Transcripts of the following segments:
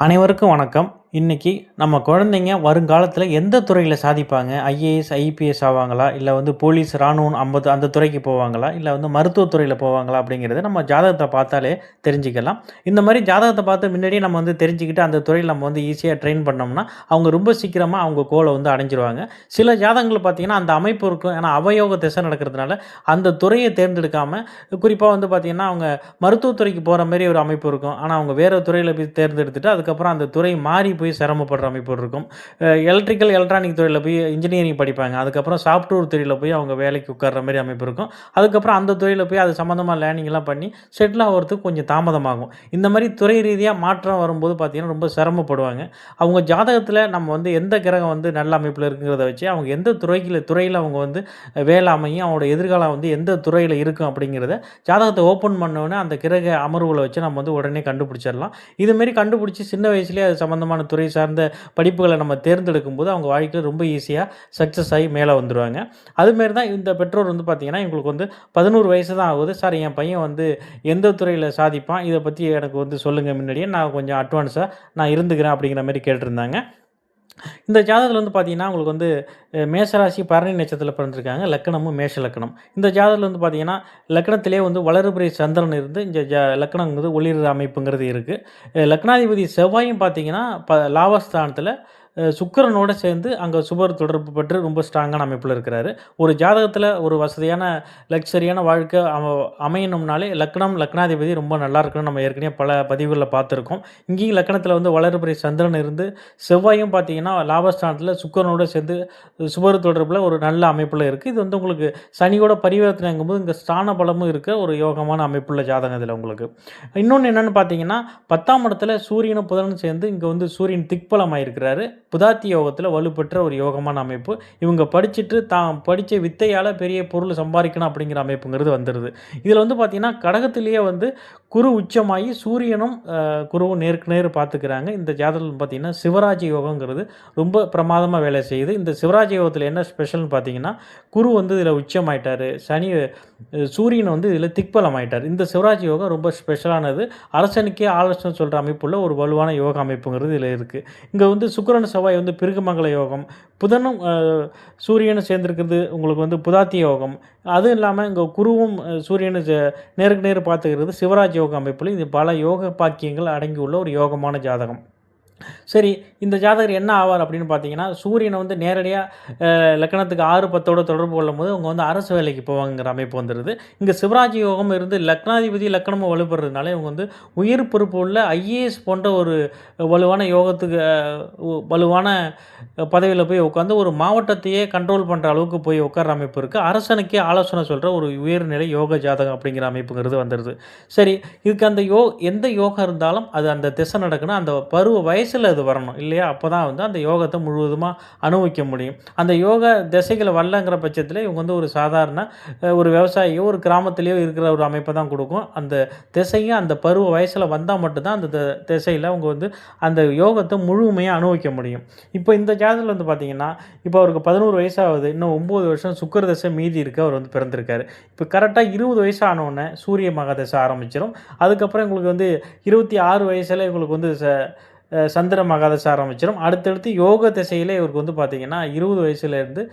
அனைவருக்கும் வணக்கம். இன்னைக்கு நம்ம குழந்தைங்க வருங்காலத்தில் எந்த துறையில் சாதிப்பாங்க? IAS, IPS ஆவாங்களா? இல்லை போலீஸ், ராணுவம் அந்த துறைக்கு போவாங்களா? இல்லை மருத்துவத் துறையில் போவாங்களா? அப்படிங்கிறத நம்ம ஜாதகத்தை பார்த்தாலே தெரிஞ்சுக்கலாம். இந்த மாதிரி ஜாதகத்தை பார்த்து முன்னாடியே நம்ம தெரிஞ்சுக்கிட்டு அந்த துறையில் நம்ம ஈஸியாக ட்ரெயின் பண்ணோம்னா, அவங்க ரொம்ப சீக்கிரமாக அவங்க கோலை அடைஞ்சிருவாங்க. சில ஜாதகங்கள் பார்த்தீங்கன்னா, அந்த அமைப்பு இருக்கும். ஏன்னா அவயோக திசை நடக்கிறதுனால அந்த துறையை தேர்ந்தெடுக்காம குறிப்பாக பார்த்தீங்கன்னா, அவங்க மருத்துவத்துறைக்கு போகிற மாதிரி ஒரு அமைப்பு இருக்கும். ஆனால் அவங்க வேறு துறையில் போய் தேர்ந்தெடுத்துட்டு அதுக்கப்புறம் அந்த துறை மாறி போய் சிரமப்படுற அமைப்பு இருக்கும். எலக்ட்ரிக்கல், எலக்ட்ரானிக் துறையில் போய் இன்ஜினியரிங் படிப்பாங்க. அதுக்கப்புறம் சாஃப்ட்வேர் துறையில் போய் அவங்க வேலைக்கு உட்கார்ற மாதிரி அமைப்பு இருக்கும். அதுக்கப்புறம் அந்த துறையில் போய் அது சம்மந்தமாக லேர்னிங்லாம் பண்ணி செட்டில் ஆகிறதுக்கு கொஞ்சம் தாமதமாகும். இந்த மாதிரி துறை ரீதியாக மாற்றம் வரும்போது பார்த்திங்கன்னா ரொம்ப சிரமப்படுவாங்க. அவங்க ஜாதகத்தில் நம்ம எந்த கிரகம் நல்ல அமைப்பில் இருக்குங்கிறத வச்சு அவங்க எந்த துறையில் அவங்க வேலை அமையும், அவங்களோட எதிர்காலம் எந்த துறையில் இருக்கும் அப்படிங்கிறத ஜாதகத்தை ஓப்பன் பண்ணோன்னே அந்த கிரக அமர்வுகளை வச்சு நம்ம உடனே கண்டுபிடிச்சிடலாம். இதுமாரி கண்டுபிடிச்சி சின்ன வயசுலேயே அது சம்மந்தமான துறை சார்ந்த படிப்புகளை நம்ம தேர்ந்தெடுக்கும் போது அவங்க வாழ்க்கையில் ரொம்ப ஈஸியாக சக்ஸஸ் ஆகி மேலே வந்துடுவாங்க. அதுமாரி தான் இந்த பெற்றோர் பார்த்திங்கன்னா இவங்களுக்கு 11 வயசு தான் ஆகுது. சார் என் பையன் எந்த துறையில் சாதிப்பான், இதை பற்றி எனக்கு சொல்லுங்கள், முன்னாடியே நான் கொஞ்சம் அட்வான்ஸாக நான் இருந்துக்கிறேன் அப்படிங்கிற மாதிரி கேட்டிருந்தாங்க. இந்த ஜாதகத்தில் பார்த்தீங்கன்னா உங்களுக்கு மேஷராசி பரணி நட்சத்திரத்தில் பிறந்திருக்காங்க. லக்கணமும் மேஷ லக்கணம். இந்த ஜாதகத்தில் பார்த்தீங்கன்னா லக்கணத்திலே வளர்பிறை சந்திரன் இருந்து இந்த லக்கணங்கிறது ஒளிர் அமைப்புங்கிறது இருக்குது. லக்னாதிபதி செவ்வாயும் பார்த்தீங்கன்னா லாபஸ்தானத்தில் சுக்கிரனோடு சேர்ந்து அங்கே சுபர் தொடர்பு பெற்று ரொம்ப ஸ்ட்ராங்கான அமைப்பில் இருக்கிறாரு. ஒரு ஜாதகத்தில் ஒரு வசதியான லக்ஸரியான வாழ்க்கை அமையணும்னாலே லக்னாதிபதி ரொம்ப நல்லா இருக்குன்னு நம்ம ஏற்கனவே பல பதிவுகளில் பார்த்துருக்கோம். இங்கேயும் லக்கணத்தில் வளர்பிறை சந்திரன் இருந்து செவ்வாயும் பார்த்தீங்கன்னா லாபஸ்தானத்தில் சுக்கிரனோடு சேர்ந்து சுபர் தொடர்பில் ஒரு நல்ல அமைப்பில் இருக்குது. இது உங்களுக்கு சனியோட பரிவர்த்தனைங்கும்போது இங்கே ஸ்தான பலமும் இருக்க ஒரு யோகமான அமைப்புள்ள ஜாதகம் இதில் உங்களுக்கு. இன்னொன்று என்னென்னு பார்த்தீங்கன்னா 10ஆம் இடத்துல சூரியனும் புதனும் சேர்ந்து இங்கே சூரியன் திக்பலமாக இருக்கிறாரு. புதாத்தி யோகத்தில் வலுப்பெற்ற ஒரு யோகமான அமைப்பு. இவங்க படிச்சுட்டு தான் படித்த வித்தையால் பெரிய பொருள் சம்பாதிக்கணும் அப்படிங்கிற அமைப்புங்கிறது வந்துடுது. இதில் பார்த்தீங்கன்னா கடகத்திலேயே குரு உச்சமாகி சூரியனும் குருவும் நேருக்கு நேர் பார்த்துக்கிறாங்க. இந்த ஜாதகம் பார்த்தீங்கன்னா சிவராஜ யோகங்கிறது ரொம்ப பிரமாதமாக வேலை செய்யுது. இந்த சிவராஜ யோகத்தில் என்ன ஸ்பெஷல்னு பார்த்தீங்கன்னா குரு இதில் உச்சமாயிட்டார், சூரியன் இதில் திக்பலம் ஆயிட்டார். இந்த சிவராஜ் யோகம் ரொம்ப ஸ்பெஷலானது. அரசனுக்கே ஆலோசனை சொல்கிற அமைப்புள்ள ஒரு வலுவான யோக அமைப்புங்கிறது இதில் இருக்குது. இங்கே சுக்கிரன் செவ்வாய் பிருகுமங்கல யோகம், புதனும் சூரியனும் சேர்ந்துருக்கிறது உங்களுக்கு புதாத்தி யோகம். அதுவும் இல்லாமல் இங்கே குருவும் சூரியனும் நேருக்கு நேர் பார்த்துக்கிறது சிவராஜ் யோக அமைப்பில் இது பல யோக பாக்கியங்கள் அடங்கியுள்ள ஒரு யோகமான ஜாதகம். சரி, இந்த ஜாதகர் என்ன ஆவார் அப்படின்னு பார்த்தீங்கன்னா சூரியனை நேரடியாக லக்கணத்துக்கு 6-10 தொடர்பு கொள்ளும்போது அவங்க அரசு வேலைக்கு போவாங்கிற அமைப்பு வந்துடுது. இங்கே சிவராஜ் யோகம் இருந்து லக்னாதிபதி லக்கணமும் வலுப்படுறதுனால இவங்க உயர் பொறுப்பு உள்ள ஐஏஎஸ் போன்ற ஒரு வலுவான யோகத்துக்கு வலுவான பதவியில் போய் உட்காந்து ஒரு மாவட்டத்தையே கண்ட்ரோல் பண்ணுற அளவுக்கு போய் உட்கார அமைப்பு இருக்குது. அரசனுக்கே ஆலோசனை சொல்கிற ஒரு உயர்நிலை யோக ஜாதகம் அப்படிங்கிற அமைப்புங்கிறது வந்துடுது. சரி, இதுக்கு அந்த எந்த யோகம் இருந்தாலும் அது அந்த திசை நடக்கணும், அந்த பருவ வயசில் அது வரணும் இல்லையா? அப்போ தான் அந்த யோகத்தை முழுவதுமாக அனுபவிக்க முடியும். அந்த யோக திசைகளை வரலங்கிற பட்சத்தில் இவங்க ஒரு சாதாரண ஒரு விவசாயியோ ஒரு கிராமத்திலேயோ இருக்கிற ஒரு அமைப்பை தான் கொடுக்கும். அந்த திசையும் அந்த பருவ வயசில் வந்தால் மட்டும்தான் அந்த திசையில் அவங்க அந்த யோகத்தை முழுமையாக அனுபவிக்க முடியும். இப்போ இந்த ஜாதகத்தில் பார்த்தீங்கன்னா இப்போ அவருக்கு 11 வயசாகுது. இன்னும் 9 வருஷம் சுக்கிர தசை மீதி இருக்குது. அவர் பிறந்திருக்காரு. இப்போ கரெக்டாக 20 வயசு ஆனோடனே சூரிய மகாதசை ஆரம்பிச்சிடும். அதுக்கப்புறம் உங்களுக்கு 26 வயசில் உங்களுக்கு சந்திர மகாதசை ஆரம்பிச்சிடும். அடுத்தடுத்து யோக திசையில் இவருக்கு பார்த்தீங்கன்னா 20 வயசுலேருந்து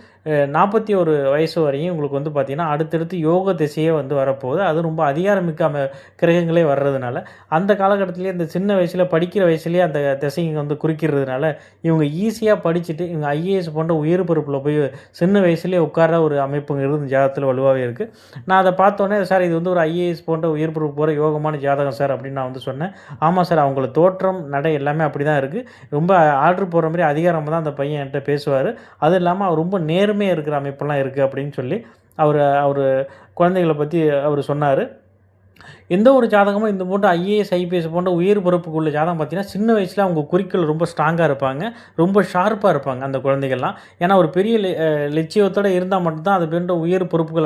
41 வயசு வரையும் உங்களுக்கு பார்த்தீங்கன்னா அடுத்தடுத்து யோக திசையே வரப்போகுது. அது ரொம்ப அதிகாரமிக்க கிரகங்களே வர்றதுனால அந்த காலகட்டத்திலே இந்த சின்ன வயசில் படிக்கிற வயசுலேயே அந்த திசைங்க குறிக்கிறதுனால இவங்க ஈஸியாக படிச்சுட்டு இவங்க ஐஏஎஸ் போன்ற உயர் பொறுப்பில் போய் சின்ன வயசுலேயே உட்கார ஒரு அமைப்புங்கிறது இந்த ஜாதகத்தில் வலுவாகவே இருக்குது. நான் அதை பார்த்தோன்னே சார் இது ஒரு ஐஏஎஸ் போன்ற உயர் பொறுப்பு போகிற யோகமான ஜாதகம் சார் அப்படின்னு நான் சொன்னேன். ஆமாம் சார், அவங்கள தோற்றம் நடை எல்லாமே அப்படி தான் இருக்குது. ரொம்ப ஆர்டர் போடுற மாதிரி அதிகாரமாக தான் அந்த பையன் என்கிட்ட பேசுவார். அதுவும் இல்லாமல் அவர் ரொம்ப நேர்மையாக இருக்கிற அமைப்பெல்லாம் இருக்குது அப்படின்னு சொல்லி அவர் குழந்தைகளை பற்றி அவர் சொன்னார். எந்த ஒரு ஜாதகமும் இந்த போன்ற ஐஏஎஸ், ஐபிஎஸ் போன்ற உயர் பொறுப்புக்குள்ள ஜாதகம் பார்த்தீங்கன்னா சின்ன வயசில் அவங்க குறிக்கோள் ரொம்ப ஸ்ட்ராங்காக இருப்பாங்க, ரொம்ப ஷார்ப்பாக இருப்பாங்க அந்த குழந்தைகள்லாம். ஏன்னா ஒரு பெரிய லட்சியத்தோடு இருந்தால் மட்டும்தான் அது போன்ற உயர் பொறுப்புகள்